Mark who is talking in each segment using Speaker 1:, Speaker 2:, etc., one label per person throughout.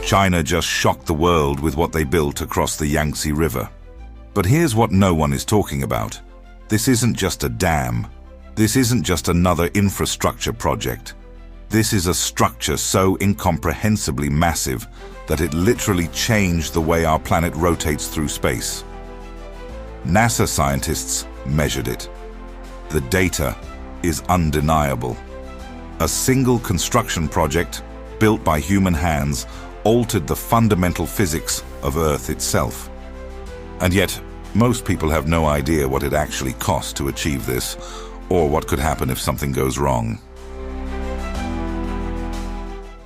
Speaker 1: China just shocked the world with what they built across the Yangtze River. But here's what no one is talking about. This isn't just a dam. This isn't just another infrastructure project. This is a structure so incomprehensibly massive that it literally changed the way our planet rotates through space. NASA scientists measured it. The data is undeniable. A single construction project, built by human hands, altered the fundamental physics of Earth itself. And yet, most people have no idea what it actually cost to achieve this, or what could happen if something goes wrong.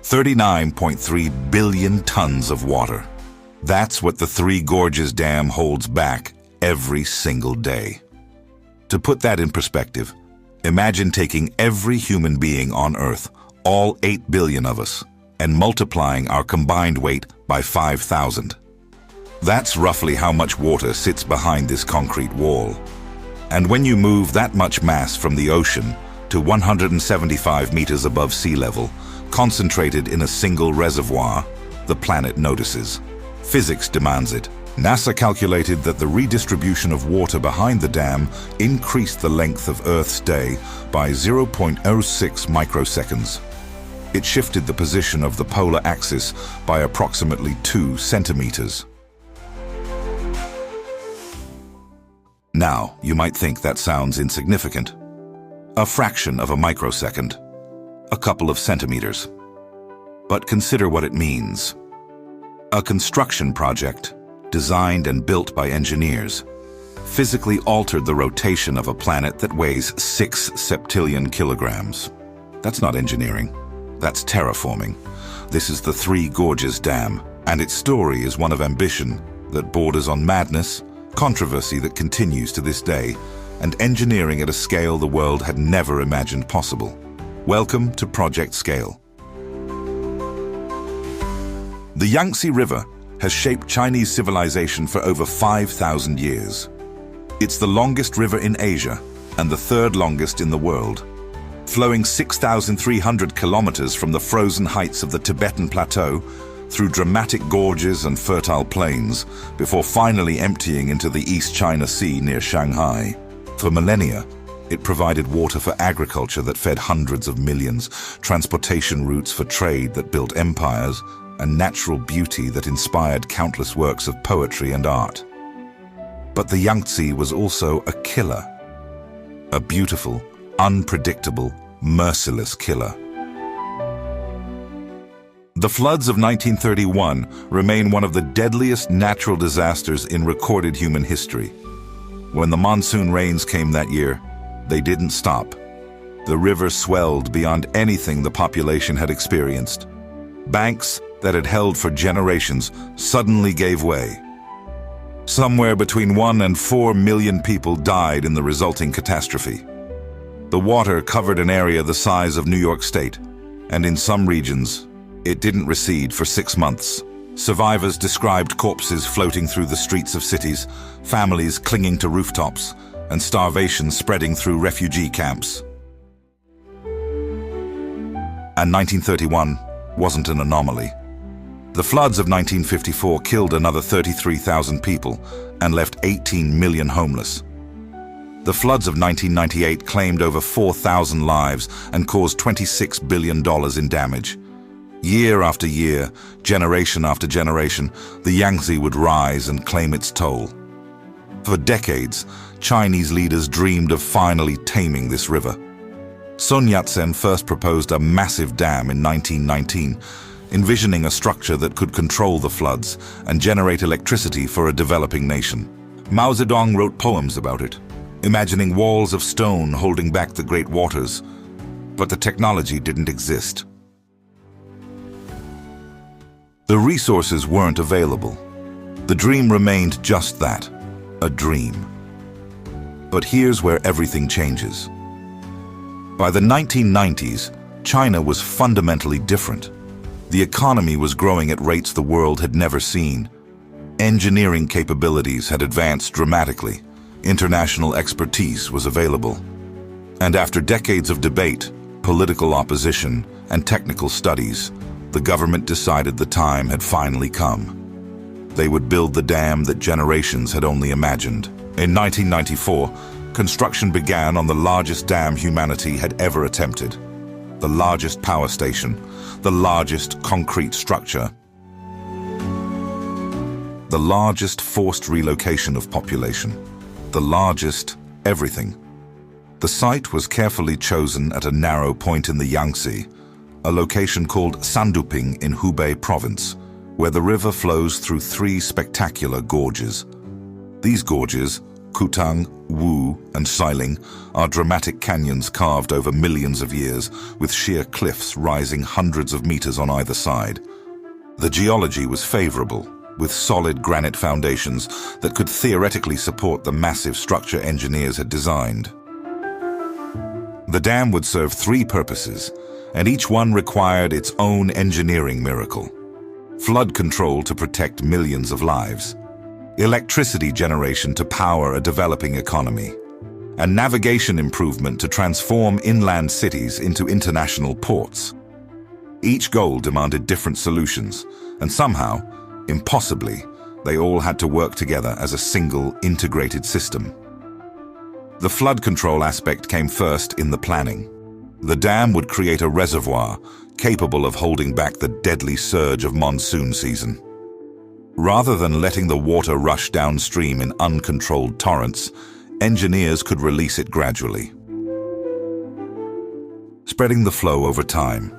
Speaker 1: 39.3 billion tons of water. That's what the Three Gorges Dam holds back every single day. To put that in perspective, imagine taking every human being on Earth, all 8 billion of us, and multiplying our combined weight by 5,000. That's roughly how much water sits behind this concrete wall. And when you move that much mass from the ocean to 175 meters above sea level, concentrated in a single reservoir, the planet notices. Physics demands it. NASA calculated that the redistribution of water behind the dam increased the length of Earth's day by 0.06 microseconds. It shifted the position of the polar axis by approximately 2 centimeters. Now, you might think that sounds insignificant. A fraction of a microsecond. A couple of centimeters. But consider what it means. A construction project, designed and built by engineers, physically altered the rotation of a planet that weighs 6 septillion kilograms. That's not engineering. That's terraforming. This is the Three Gorges Dam, and its story is one of ambition that borders on madness, controversy that continues to this day, and engineering at a scale the world had never imagined possible. Welcome to Project Scale. The Yangtze River has shaped Chinese civilization for over 5,000 years. It's the longest river in Asia and the third longest in the world, flowing 6,300 kilometers from the frozen heights of the Tibetan Plateau through dramatic gorges and fertile plains before finally emptying into the East China Sea near Shanghai. For millennia, it provided water for agriculture that fed hundreds of millions, transportation routes for trade that built empires, and natural beauty that inspired countless works of poetry and art. But the Yangtze was also a killer. A beautiful, unpredictable, merciless killer. The floods of 1931 remain one of the deadliest natural disasters in recorded human history. When the monsoon rains came that year, they didn't stop. The river swelled beyond anything the population had experienced. Banks that had held for generations suddenly gave way. Somewhere between 1 and 4 million people died in the resulting catastrophe. The water covered an area the size of New York State, and in some regions, it didn't recede for 6 months. Survivors described corpses floating through the streets of cities, families clinging to rooftops, and starvation spreading through refugee camps. And 1931 wasn't an anomaly. The floods of 1954 killed another 33,000 people and left 18 million homeless. The floods of 1998 claimed over 4,000 lives and caused $26 billion in damage. Year after year, generation after generation, the Yangtze would rise and claim its toll. For decades, Chinese leaders dreamed of finally taming this river. Sun Yat-sen first proposed a massive dam in 1919, envisioning a structure that could control the floods and generate electricity for a developing nation. Mao Zedong wrote poems about it, imagining walls of stone holding back the great waters, but the technology didn't exist. The resources weren't available. The dream remained just that, a dream. But here's where everything changes. By the 1990s, China was fundamentally different. The economy was growing at rates the world had never seen. Engineering capabilities had advanced dramatically. International expertise was available. And after decades of debate, political opposition, and technical studies, the government decided the time had finally come. They would build the dam that generations had only imagined. In 1994, construction began on the largest dam humanity had ever attempted. The largest power station, the largest concrete structure, the largest forced relocation of population, the largest everything. The site was carefully chosen at a narrow point in the Yangtze, a location called Sanduping in Hubei province, where the river flows through three spectacular gorges. These gorges, Kutang, Wu, and Xiling, are dramatic canyons carved over millions of years, with sheer cliffs rising hundreds of meters on either side. The geology was favorable, with solid granite foundations that could theoretically support the massive structure engineers had designed. The dam would serve three purposes, and each one required its own engineering miracle. Flood control to protect millions of lives, electricity generation to power a developing economy, and navigation improvement to transform inland cities into international ports. Each goal demanded different solutions, and somehow, impossibly, they all had to work together as a single, integrated system. The flood control aspect came first in the planning. The dam would create a reservoir capable of holding back the deadly surge of monsoon season. Rather than letting the water rush downstream in uncontrolled torrents, engineers could release it gradually, spreading the flow over time.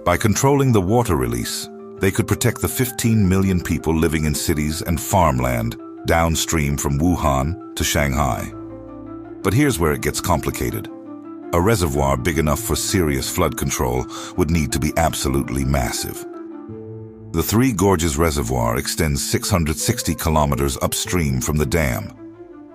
Speaker 1: By controlling the water release, they could protect the 15 million people living in cities and farmland downstream from Wuhan to Shanghai. But here's where it gets complicated. A reservoir big enough for serious flood control would need to be absolutely massive. The Three Gorges Reservoir extends 660 kilometers upstream from the dam.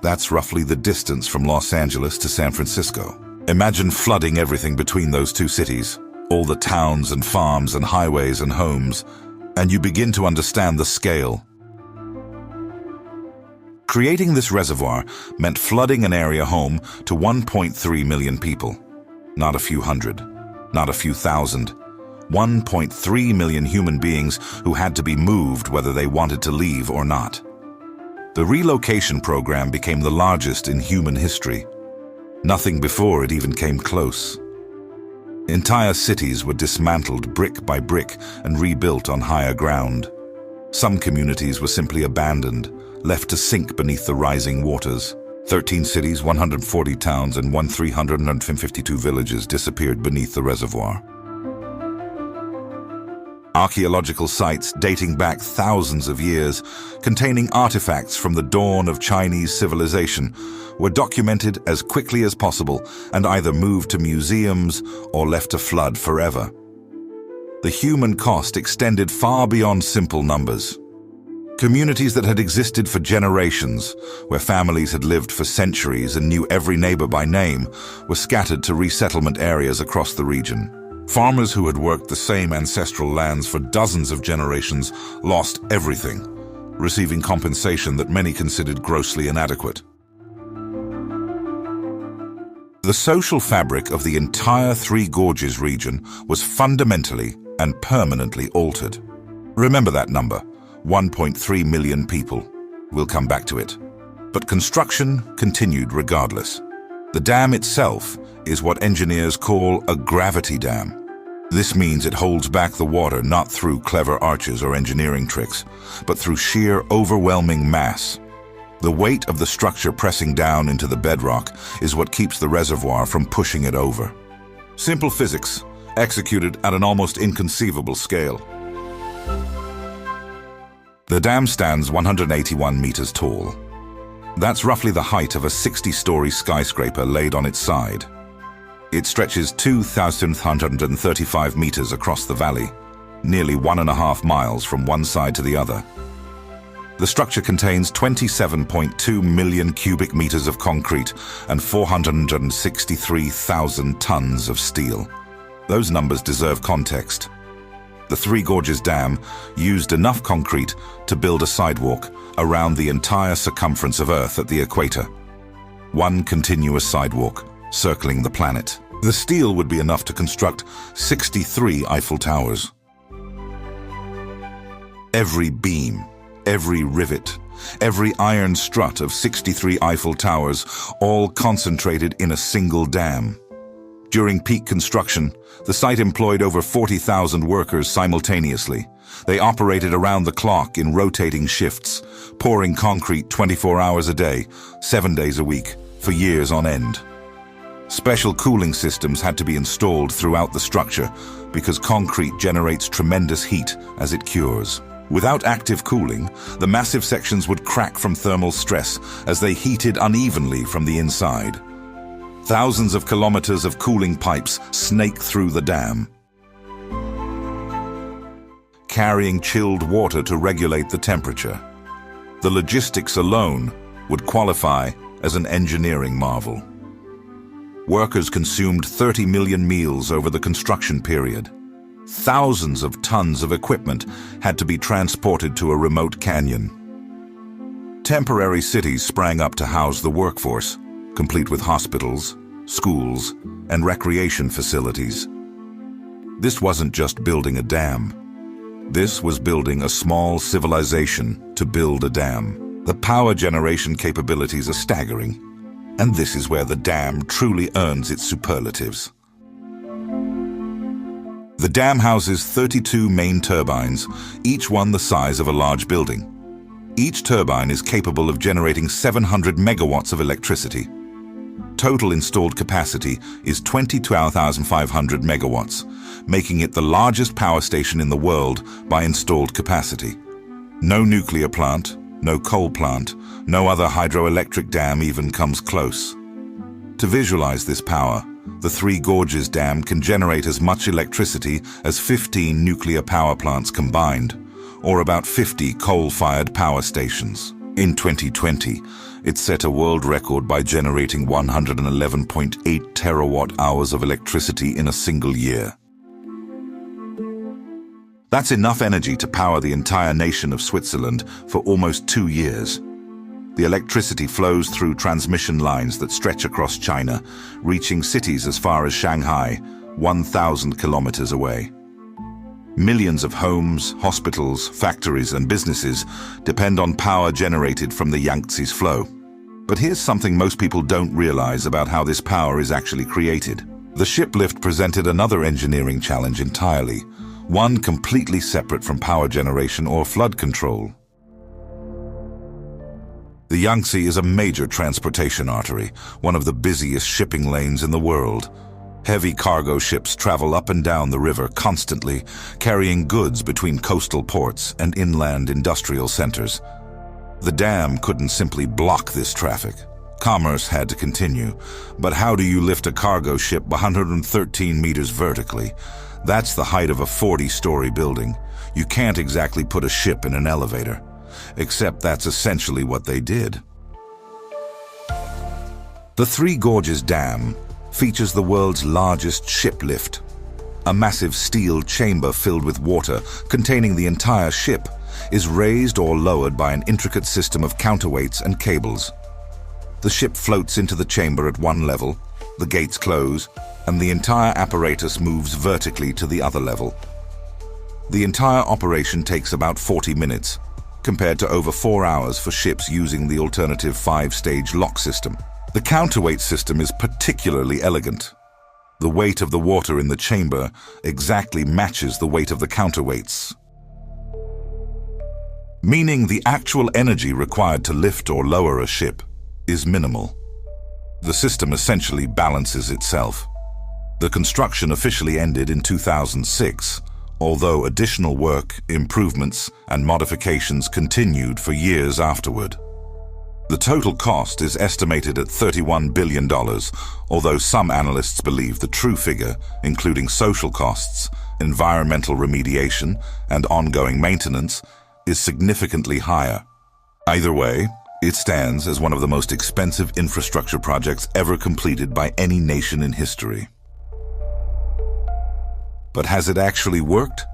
Speaker 1: That's roughly the distance from Los Angeles to San Francisco. Imagine flooding everything between those two cities, all the towns and farms and highways and homes, and you begin to understand the scale. Creating this reservoir meant flooding an area home to 1.3 million people. Not a few hundred, not a few thousand. 1.3 million human beings who had to be moved whether they wanted to leave or not. The relocation program became the largest in human history. Nothing before it even came close. Entire cities were dismantled brick by brick and rebuilt on higher ground. Some communities were simply abandoned, left to sink beneath the rising waters. 13 cities, 140 towns, and 352 villages disappeared beneath the reservoir. Archaeological sites dating back thousands of years, containing artifacts from the dawn of Chinese civilization, were documented as quickly as possible and either moved to museums or left to flood forever. The human cost extended far beyond simple numbers. Communities that had existed for generations, where families had lived for centuries and knew every neighbor by name, were scattered to resettlement areas across the region. Farmers who had worked the same ancestral lands for dozens of generations lost everything, receiving compensation that many considered grossly inadequate. The social fabric of the entire Three Gorges region was fundamentally and permanently altered. Remember that number, 1.3 million people. We'll come back to it. But construction continued regardless. The dam itself is what engineers call a gravity dam. This means it holds back the water not through clever arches or engineering tricks, but through sheer overwhelming mass. The weight of the structure pressing down into the bedrock is what keeps the reservoir from pushing it over. Simple physics, executed at an almost inconceivable scale. The dam stands 181 meters tall. That's roughly the height of a 60-story skyscraper laid on its side. It stretches 2,135 meters across the valley, nearly 1.5 miles from one side to the other. The structure contains 27.2 million cubic meters of concrete and 463,000 tons of steel. Those numbers deserve context. The Three Gorges Dam used enough concrete to build a sidewalk around the entire circumference of Earth at the equator. One continuous sidewalk circling the planet. The steel would be enough to construct 63 Eiffel Towers. Every beam, every rivet, every iron strut of 63 Eiffel Towers, all concentrated in a single dam. During peak construction, the site employed over 40,000 workers simultaneously. They operated around the clock in rotating shifts, pouring concrete 24 hours a day, 7 days a week, for years on end. Special cooling systems had to be installed throughout the structure because concrete generates tremendous heat as it cures. Without active cooling, the massive sections would crack from thermal stress as they heated unevenly from the inside. Thousands of kilometers of cooling pipes snake through the dam, carrying chilled water to regulate the temperature. The logistics alone would qualify as an engineering marvel. Workers consumed 30 million meals over the construction period. Thousands of tons of equipment had to be transported to a remote canyon. Temporary cities sprang up to house the workforce, complete with hospitals, schools, and recreation facilities. This wasn't just building a dam. This was building a small civilization to build a dam. The power generation capabilities are staggering, and this is where the dam truly earns its superlatives. The dam houses 32 main turbines, each one the size of a large building. Each turbine is capable of generating 700 megawatts of electricity. Total installed capacity is 22,500 megawatts, making it the largest power station in the world by installed capacity. No nuclear plant, no coal plant, no other hydroelectric dam even comes close. To visualize this power, the Three Gorges Dam can generate as much electricity as 15 nuclear power plants combined, or about 50 coal-fired power stations. In 2020, it set a world record by generating 111.8 terawatt-hours of electricity in a single year. That's enough energy to power the entire nation of Switzerland for almost 2 years. The electricity flows through transmission lines that stretch across China, reaching cities as far as Shanghai, 1,000 kilometers away. Millions of homes, hospitals, factories, and businesses depend on power generated from the Yangtze's flow. But here's something most people don't realize about how this power is actually created. The shiplift presented another engineering challenge entirely, one completely separate from power generation or flood control. The Yangtze is a major transportation artery, one of the busiest shipping lanes in the world. Heavy cargo ships travel up and down the river constantly, carrying goods between coastal ports and inland industrial centers. The dam couldn't simply block this traffic. Commerce had to continue. But how do you lift a cargo ship 113 meters vertically? That's the height of a 40-story building. You can't exactly put a ship in an elevator. Except that's essentially what they did. The Three Gorges Dam features the world's largest ship lift. A massive steel chamber filled with water, containing the entire ship, is raised or lowered by an intricate system of counterweights and cables. The ship floats into the chamber at one level, the gates close, and the entire apparatus moves vertically to the other level. The entire operation takes about 40 minutes, compared to over 4 hours for ships using the alternative 5-stage lock system. The counterweight system is particularly elegant. The weight of the water in the chamber exactly matches the weight of the counterweights, meaning the actual energy required to lift or lower a ship is minimal. The system essentially balances itself. The construction officially ended in 2006, although additional work, improvements, and modifications continued for years afterward. The total cost is estimated at $31 billion, although some analysts believe the true figure, including social costs, environmental remediation, and ongoing maintenance, is significantly higher. Either way, it stands as one of the most expensive infrastructure projects ever completed by any nation in history. But has it actually worked?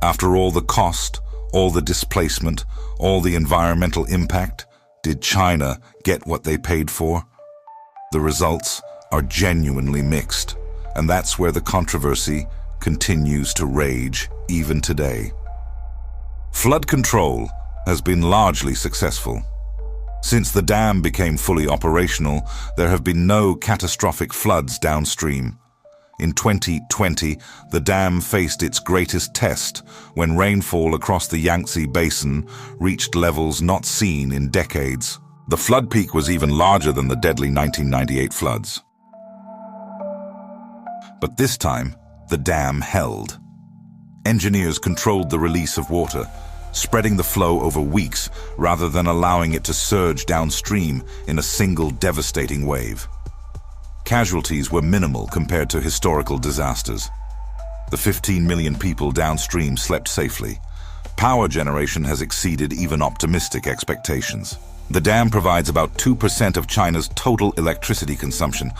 Speaker 1: After all the cost, all the displacement, all the environmental impact, did China get what they paid for? The results are genuinely mixed, and that's where the controversy continues to rage even today. Flood control has been largely successful. Since the dam became fully operational, there have been no catastrophic floods downstream. In 2020, the dam faced its greatest test when rainfall across the Yangtze Basin reached levels not seen in decades. The flood peak was even larger than the deadly 1998 floods. But this time, the dam held. Engineers controlled the release of water, spreading the flow over weeks rather than allowing it to surge downstream in a single devastating wave. Casualties were minimal compared to historical disasters. The 15 million people downstream slept safely. Power generation has exceeded even optimistic expectations. The dam provides about 2% of China's total electricity consumption,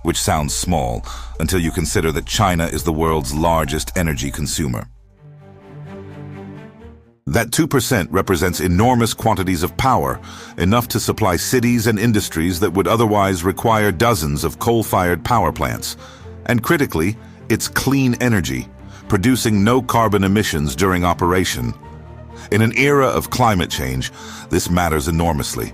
Speaker 1: which sounds small until you consider that China is the world's largest energy consumer. That 2% represents enormous quantities of power, enough to supply cities and industries that would otherwise require dozens of coal-fired power plants. And critically, it's clean energy, producing no carbon emissions during operation. In an era of climate change, this matters enormously.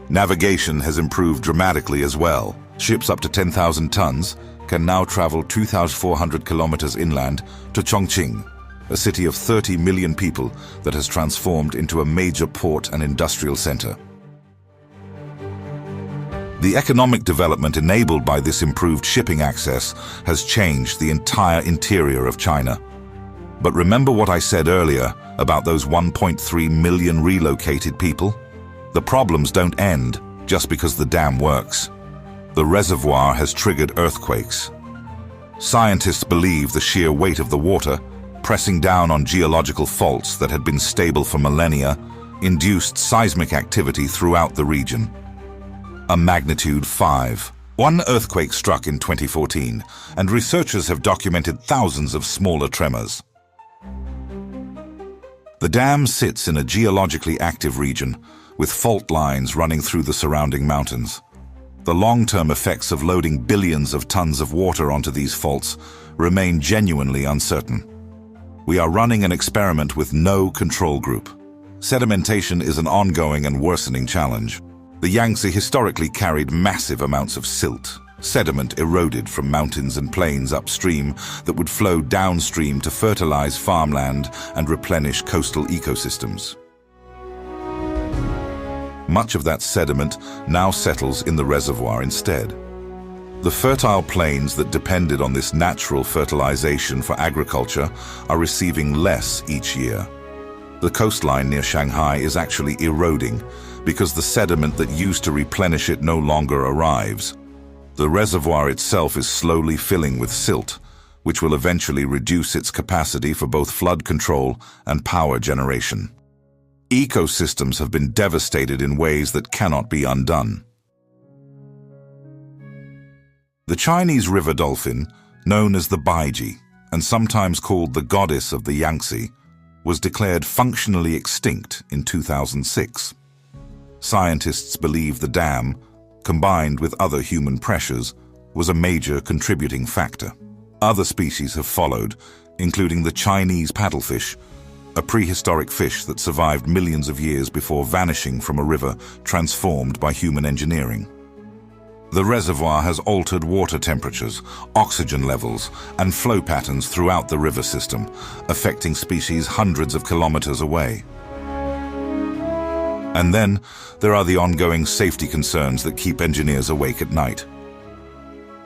Speaker 1: Navigation has improved dramatically as well. Ships up to 10,000 tons can now travel 2,400 kilometers inland to Chongqing, a city of 30 million people that has transformed into a major port and industrial center. The economic development enabled by this improved shipping access has changed the entire interior of China. But remember what I said earlier about those 1.3 million relocated people? The problems don't end just because the dam works. The reservoir has triggered earthquakes. Scientists believe the sheer weight of the water, pressing down on geological faults that had been stable for millennia, induced seismic activity throughout the region. A magnitude 5. One earthquake struck in 2014, and researchers have documented thousands of smaller tremors. The dam sits in a geologically active region, with fault lines running through the surrounding mountains. The long-term effects of loading billions of tons of water onto these faults remain genuinely uncertain. We are running an experiment with no control group. Sedimentation is an ongoing and worsening challenge. The Yangtze historically carried massive amounts of silt, sediment eroded from mountains and plains upstream that would flow downstream to fertilize farmland and replenish coastal ecosystems. Much of that sediment now settles in the reservoir instead. The fertile plains that depended on this natural fertilization for agriculture are receiving less each year. The coastline near Shanghai is actually eroding because the sediment that used to replenish it no longer arrives. The reservoir itself is slowly filling with silt, which will eventually reduce its capacity for both flood control and power generation. Ecosystems have been devastated in ways that cannot be undone. The Chinese river dolphin, known as the Baiji, and sometimes called the goddess of the Yangtze, was declared functionally extinct in 2006. Scientists believe the dam, combined with other human pressures, was a major contributing factor. Other species have followed, including the Chinese paddlefish, a prehistoric fish that survived millions of years before vanishing from a river transformed by human engineering. The reservoir has altered water temperatures, oxygen levels, and flow patterns throughout the river system, affecting species hundreds of kilometers away. And then, there are the ongoing safety concerns that keep engineers awake at night.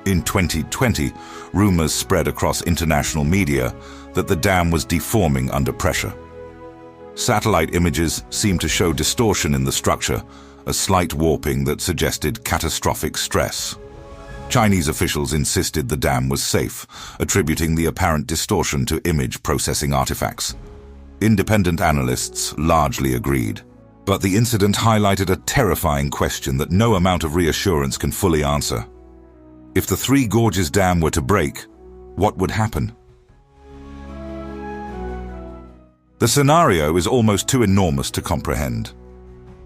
Speaker 1: In 2020, rumors spread across international media that the dam was deforming under pressure. Satellite images seemed to show distortion in the structure, a slight warping that suggested catastrophic stress. Chinese officials insisted the dam was safe, attributing the apparent distortion to image processing artifacts. Independent analysts largely agreed. But the incident highlighted a terrifying question that no amount of reassurance can fully answer. If the Three Gorges Dam were to break, what would happen? The scenario is almost too enormous to comprehend.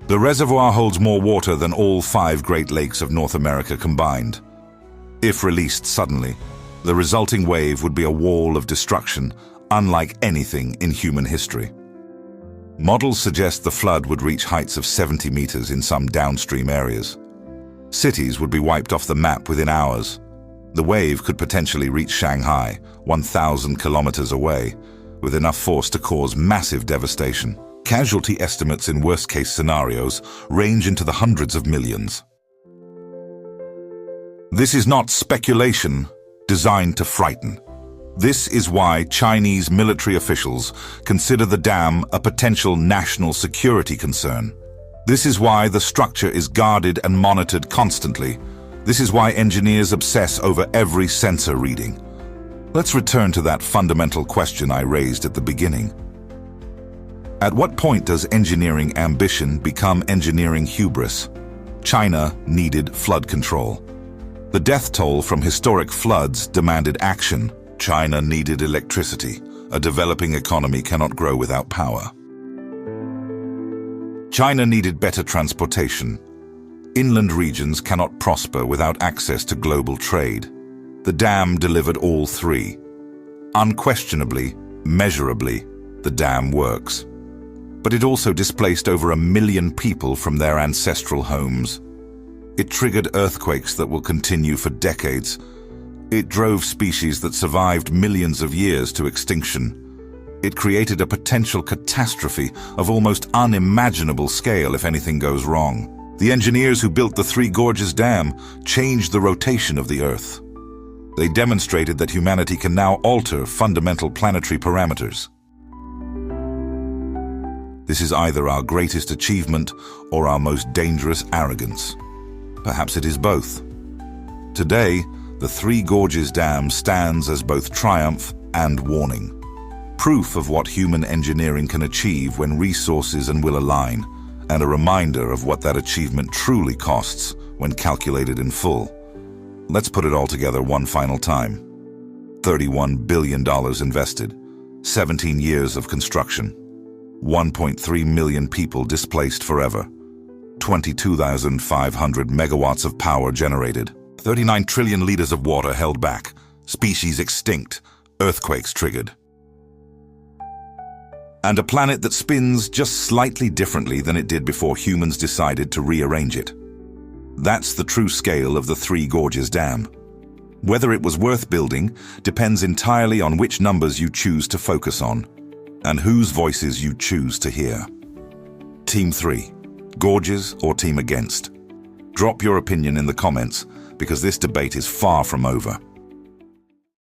Speaker 1: The reservoir holds more water than all 5 Great Lakes of North America combined. If released suddenly, the resulting wave would be a wall of destruction, unlike anything in human history. Models suggest the flood would reach heights of 70 meters in some downstream areas. Cities would be wiped off the map within hours. The wave could potentially reach Shanghai, 1,000 kilometers away, with enough force to cause massive devastation. Casualty estimates in worst-case scenarios range into the hundreds of millions. This is not speculation designed to frighten. This is why Chinese military officials consider the dam a potential national security concern. This is why the structure is guarded and monitored constantly. This is why engineers obsess over every sensor reading. Let's return to that fundamental question I raised at the beginning. At what point does engineering ambition become engineering hubris? China needed flood control. The death toll from historic floods demanded action. China needed electricity. A developing economy cannot grow without power. China needed better transportation. Inland regions cannot prosper without access to global trade. The dam delivered all three. Unquestionably, measurably, the dam works. But it also displaced over 1 million people from their ancestral homes. It triggered earthquakes that will continue for decades. It drove species that survived millions of years to extinction. It created a potential catastrophe of almost unimaginable scale if anything goes wrong. The engineers who built the Three Gorges Dam changed the rotation of the Earth. They demonstrated that humanity can now alter fundamental planetary parameters. This is either our greatest achievement or our most dangerous arrogance. Perhaps it is both. Today, the Three Gorges Dam stands as both triumph and warning. Proof of what human engineering can achieve when resources and will align, and a reminder of what that achievement truly costs when calculated in full. Let's put it all together one final time. $31 billion invested, 17 years of construction, 1.3 million people displaced forever, 22,500 megawatts of power generated, 39 trillion liters of water held back, species extinct, earthquakes triggered. And a planet that spins just slightly differently than it did before humans decided to rearrange it. That's the true scale of the Three Gorges Dam. Whether it was worth building depends entirely on which numbers you choose to focus on, and whose voices you choose to hear. Team 3, Gorges or Team Against? Drop your opinion in the comments, because this debate is far from over.